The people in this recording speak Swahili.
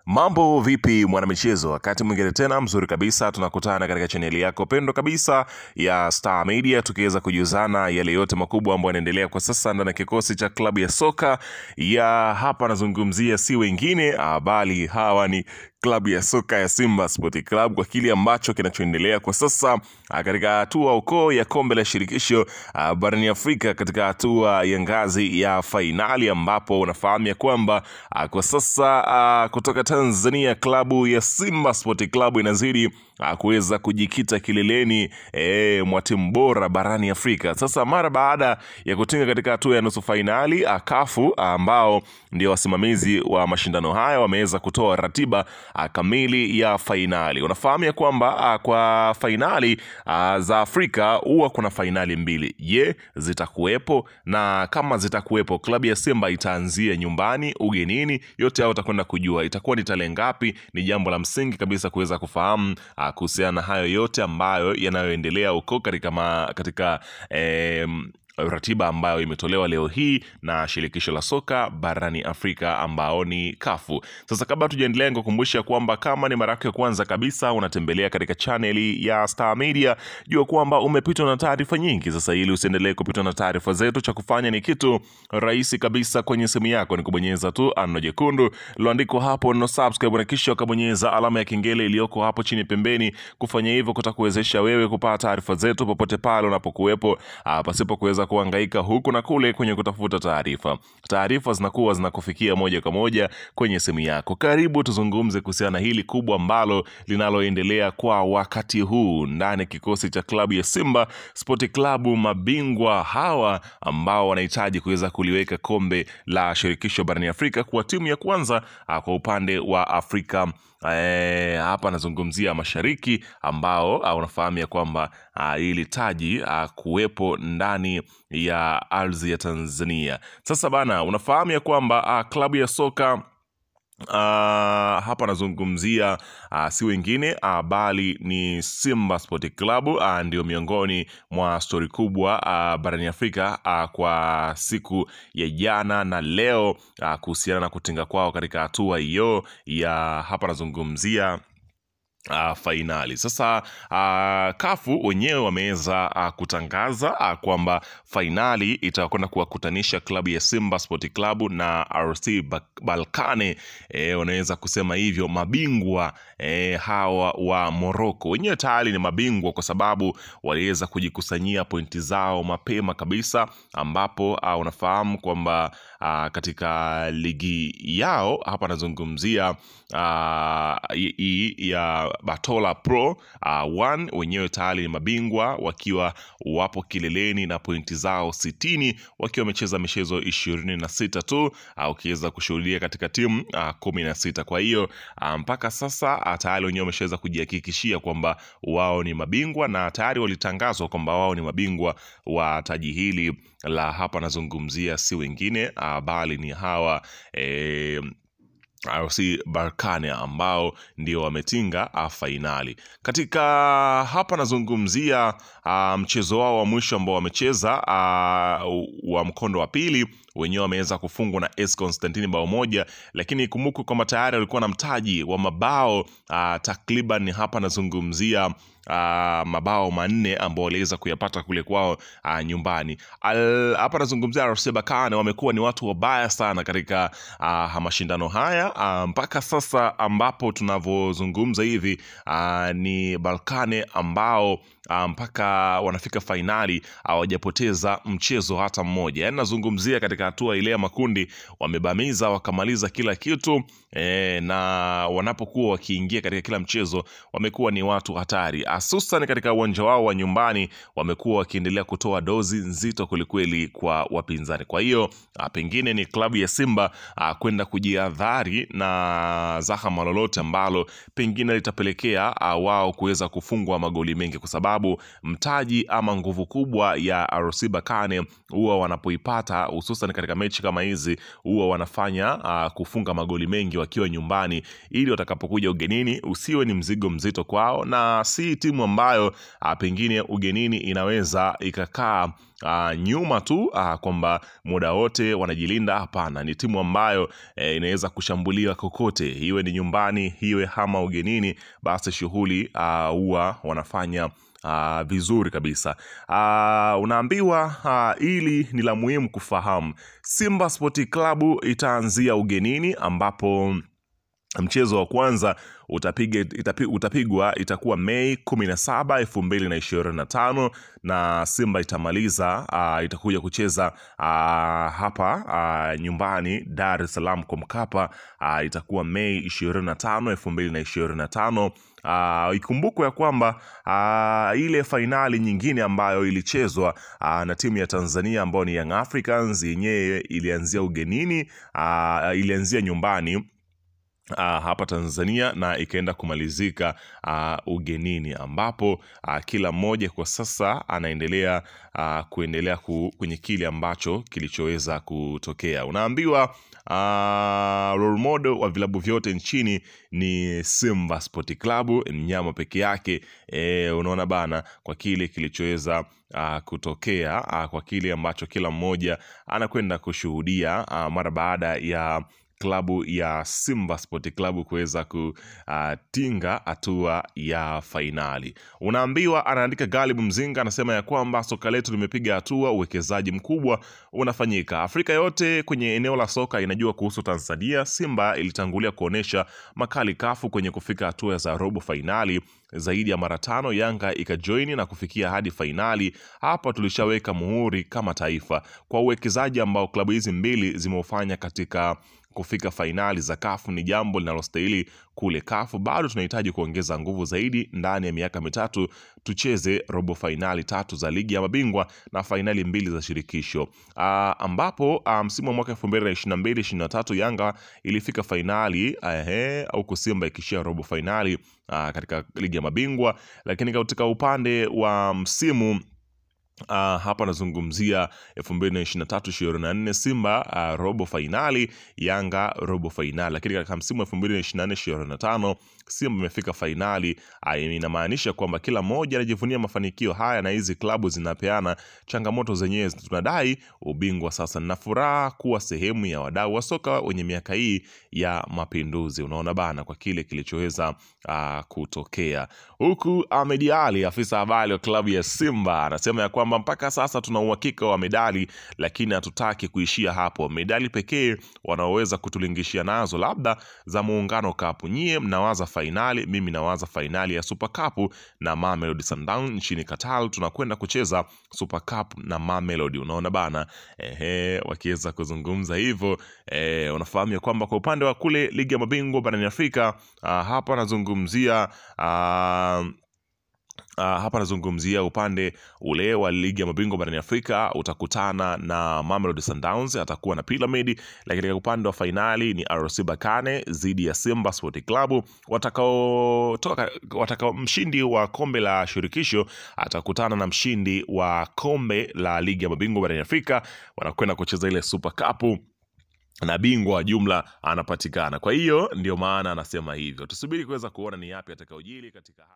Mambo vipi mwanamichezo, wakati mwingine tena mzuri kabisa tunakutana katika chaneli yako pendo kabisa ya Star Media, tukiweza kujuzana yale yote makubwa ambayo yanaendelea kwa sasa ndani ya kikosi cha klabu ya soka ya hapa. Nazungumzia si wengine bali hawa ni klabu ya soka ya Simba Sport Club, kwa kile ambacho kinachoendelea kwa sasa katika hatua ukoo ya kombe la shirikisho barani Afrika, katika hatua ya ngazi ya fainali, ambapo unafahamu ya kwamba kwa sasa kutoka Tanzania klabu ya Simba Sport Club inazidi kuweza kujikita kileleni mwa timu bora barani Afrika. Sasa mara baada ya kutinga katika hatua ya nusu fainali, kafu ambao ndio wasimamizi wa mashindano haya wameweza kutoa ratiba kamili ya fainali. Unafahamu ya kwamba kwa fainali za Afrika huwa kuna fainali mbili. Je, zitakuwepo? Na kama zitakuwepo, klabu ya Simba itaanzia nyumbani, ugenini? Yote hao utakwenda kujua. Itakuwa ni tarehe ngapi? Ni jambo la msingi kabisa kuweza kufahamu kuhusiana na hayo yote ambayo yanayoendelea huko katika ratiba ambayo imetolewa leo hii na shirikisho la soka barani Afrika ambao ni kafu. Sasa kabla tujaendelea, nikukumbusha kwamba kama ni mara yako ya kwanza kabisa unatembelea katika chaneli ya Star Media, jua kwamba umepitwa na taarifa nyingi. Sasa ili usiendelee kupitwa na taarifa zetu, cha kufanya ni kitu rahisi kabisa. Kwenye simu yako ni kubonyeza tu neno jekundu liloandikwa hapo no subscribe, na kisha ukabonyeza alama ya kengele iliyoko hapo chini pembeni. Kufanya hivyo kutakuwezesha wewe kupata taarifa zetu popote pale unapokuwepo, pasipo kuweza kuhangaika huku na kule kwenye kutafuta taarifa. Taarifa zinakuwa zinakufikia moja kwa moja kwenye simu yako. Karibu tuzungumze kuhusiana hili kubwa ambalo linaloendelea kwa wakati huu ndani ya kikosi cha klabu ya Simba Sport Club, mabingwa hawa ambao wanahitaji kuweza kuliweka kombe la shirikisho barani Afrika kwa timu ya kwanza kwa upande wa Afrika. Hapa nazungumzia mashariki, ambao unafahamu ya kwamba ili taji kuwepo ndani ya ardhi ya Tanzania. Sasa bana, unafahamu ya kwamba klabu ya soka hapa nazungumzia si wengine bali ni Simba Sport Club, ndio miongoni mwa stori kubwa barani Afrika kwa siku ya jana na leo kuhusiana na kutinga kwao katika hatua hiyo ya hapa nazungumzia fainali. Sasa kafu wenyewe wameweza kutangaza kwamba fainali itakwenda kuwakutanisha klabu ya Simba Sport Club na RC Berkane, wanaweza kusema hivyo, mabingwa hawa wa Morocco. Wenyewe tayari ni mabingwa kwa sababu waliweza kujikusanyia pointi zao mapema kabisa, ambapo unafahamu kwamba katika ligi yao hapa nazungumzia ya Batola Pro 1, wenyewe tayari ni mabingwa wakiwa wapo kileleni na pointi zao 60, wakiwa wamecheza michezo 26 tu, ukiweza kushuhudia katika timu 16. Kwa hiyo mpaka sasa tayari wenyewe wameshaweza kujihakikishia kwamba wao ni mabingwa, na tayari walitangazwa kwamba wao ni mabingwa wa taji hili la hapa nazungumzia si wengine bali ni hawa RC Berkane ambao ndio wametinga fainali. Katika hapa nazungumzia mchezo wao wa mwisho ambao wamecheza wa mkondo wa pili, wenyewe wameweza kufungwa na AS Constantine bao moja, lakini kumbuka kwamba tayari walikuwa na mtaji wa mabao takriban hapa nazungumzia mabao 4 ambao waliweza kuyapata kule kwao nyumbani. Hapa nazungumzia RC Berkane wamekuwa ni watu wabaya sana katika mashindano haya mpaka sasa, ambapo tunavozungumza hivi ni Berkane ambao mpaka wanafika fainali hawajapoteza mchezo hata mmoja. Yaani nazungumzia katika hatua ile ya makundi wamebamiza wakamaliza kila kitu, na wanapokuwa wakiingia katika kila mchezo wamekuwa ni watu hatari, hususan katika uwanja wao wa nyumbani wamekuwa wakiendelea kutoa dozi nzito kulikweli kwa wapinzani. Kwa hiyo pengine ni klabu ya Simba kwenda kujihadhari na zahama lolote ambalo pengine litapelekea wao kuweza kufungwa magoli mengi, kwa sababu mtaji ama nguvu kubwa ya RC Berkane huwa wanapoipata hususan katika mechi kama hizi huwa wanafanya kufunga magoli mengi wakiwa nyumbani, ili watakapokuja ugenini usiwe ni mzigo mzito kwao, na si timu ambayo pengine ugenini inaweza ikakaa nyuma tu kwamba muda wote wanajilinda. Hapana, ni timu ambayo inaweza kushambuliwa kokote, iwe ni nyumbani, iwe hama ugenini, basi shughuli huwa wanafanya vizuri kabisa. Unaambiwa ili ni la muhimu kufahamu, Simba Sport Club itaanzia ugenini, ambapo mchezo wa kwanza itakuwa Mei 17, 2025 na Simba itamaliza itakuja kucheza hapa nyumbani Dar es Salaam kwa Mkapa, itakuwa Mei 25, 2025. Ikumbukwe ya kwamba ile fainali nyingine ambayo ilichezwa na timu ya Tanzania ambayo ni Young Africans, yenyewe ilianzia ugenini, ilianzia nyumbani hapa Tanzania na ikaenda kumalizika ugenini, ambapo kila mmoja kwa sasa anaendelea kwenye kile ambacho kilichoweza kutokea. Unaambiwa role model wa vilabu vyote nchini ni Simba Sport Club, mnyama peke yake. Unaona bana, kwa kile kilichoweza kutokea, kwa kile ambacho kila mmoja anakwenda kushuhudia mara baada ya klabu ya Simba Sport Club kuweza kutinga hatua ya fainali. Unaambiwa, anaandika Galib Mzinga, anasema ya kwamba soka letu limepiga hatua, uwekezaji mkubwa unafanyika. Afrika yote kwenye eneo la soka inajua kuhusu Tanzania. Simba ilitangulia kuonesha makali kafu kwenye kufika hatua za robo fainali zaidi ya mara 5. Yanga ikajoini na kufikia hadi fainali. Hapa tulishaweka muhuri kama taifa kwa uwekezaji ambao klabu hizi mbili zimeufanya katika kufika fainali za kafu. Ni jambo linalostahili kule kafu. Bado tunahitaji kuongeza nguvu zaidi. Ndani ya miaka mitatu tucheze robo fainali 3 za ligi ya mabingwa na fainali 2 za shirikisho, ambapo msimu wa mwaka 2022-2023 Yanga ilifika fainali, au Simba ikishia robo fainali katika ligi ya mabingwa. Lakini katika upande wa msimu hapa nazungumzia 2023-2024 Simba robo fainali, Yanga robo fainali. Lakini katika msimu wa 2024-2025 Simba imefika fainali. Inamaanisha kwamba kila mmoja anajivunia mafanikio haya na hizi klabu zinapeana changamoto zenyewe. Tunadai ubingwa sasa. Na furaha kuwa sehemu ya wadau wa soka wenye miaka hii ya mapinduzi. Unaona bana, kwa kile kilichoweza kutokea. Huku Ahmed Ally, afisa habari wa klabu ya Simba, anasema ya kwamba mpaka sasa tuna uhakika wa medali, lakini hatutaki kuishia hapo. Medali pekee wanaoweza kutulingishia nazo labda za Muungano Cup. Nyie mnawaza fainali, mimi nawaza fainali ya Super Cup na Mamelodi Sundowns nchini Qatar. Tunakwenda kucheza Super Cup na Mamelodi. Unaona bana, wakiweza kuzungumza hivyo, unafahamu kwamba kwa upande wa kule ligi ya mabingwa barani Afrika, hapa nazungumzia upande ule wa ligi ya mabingwa barani Afrika. Utakutana na Mamelodi Sundowns, atakuwa na Pyramid. Lakini katika upande wa fainali ni RC Berkane dhidi ya Simba Sport Club. Watakao mshindi wa kombe la shirikisho atakutana na mshindi wa kombe la ligi ya mabingwa barani Afrika. Wanakwenda kucheza ile Super Cup na bingwa jumla anapatikana. Kwa hiyo ndio maana anasema hivyo. Tusubiri kuweza kuona ni yapi atakaojiri katika haya.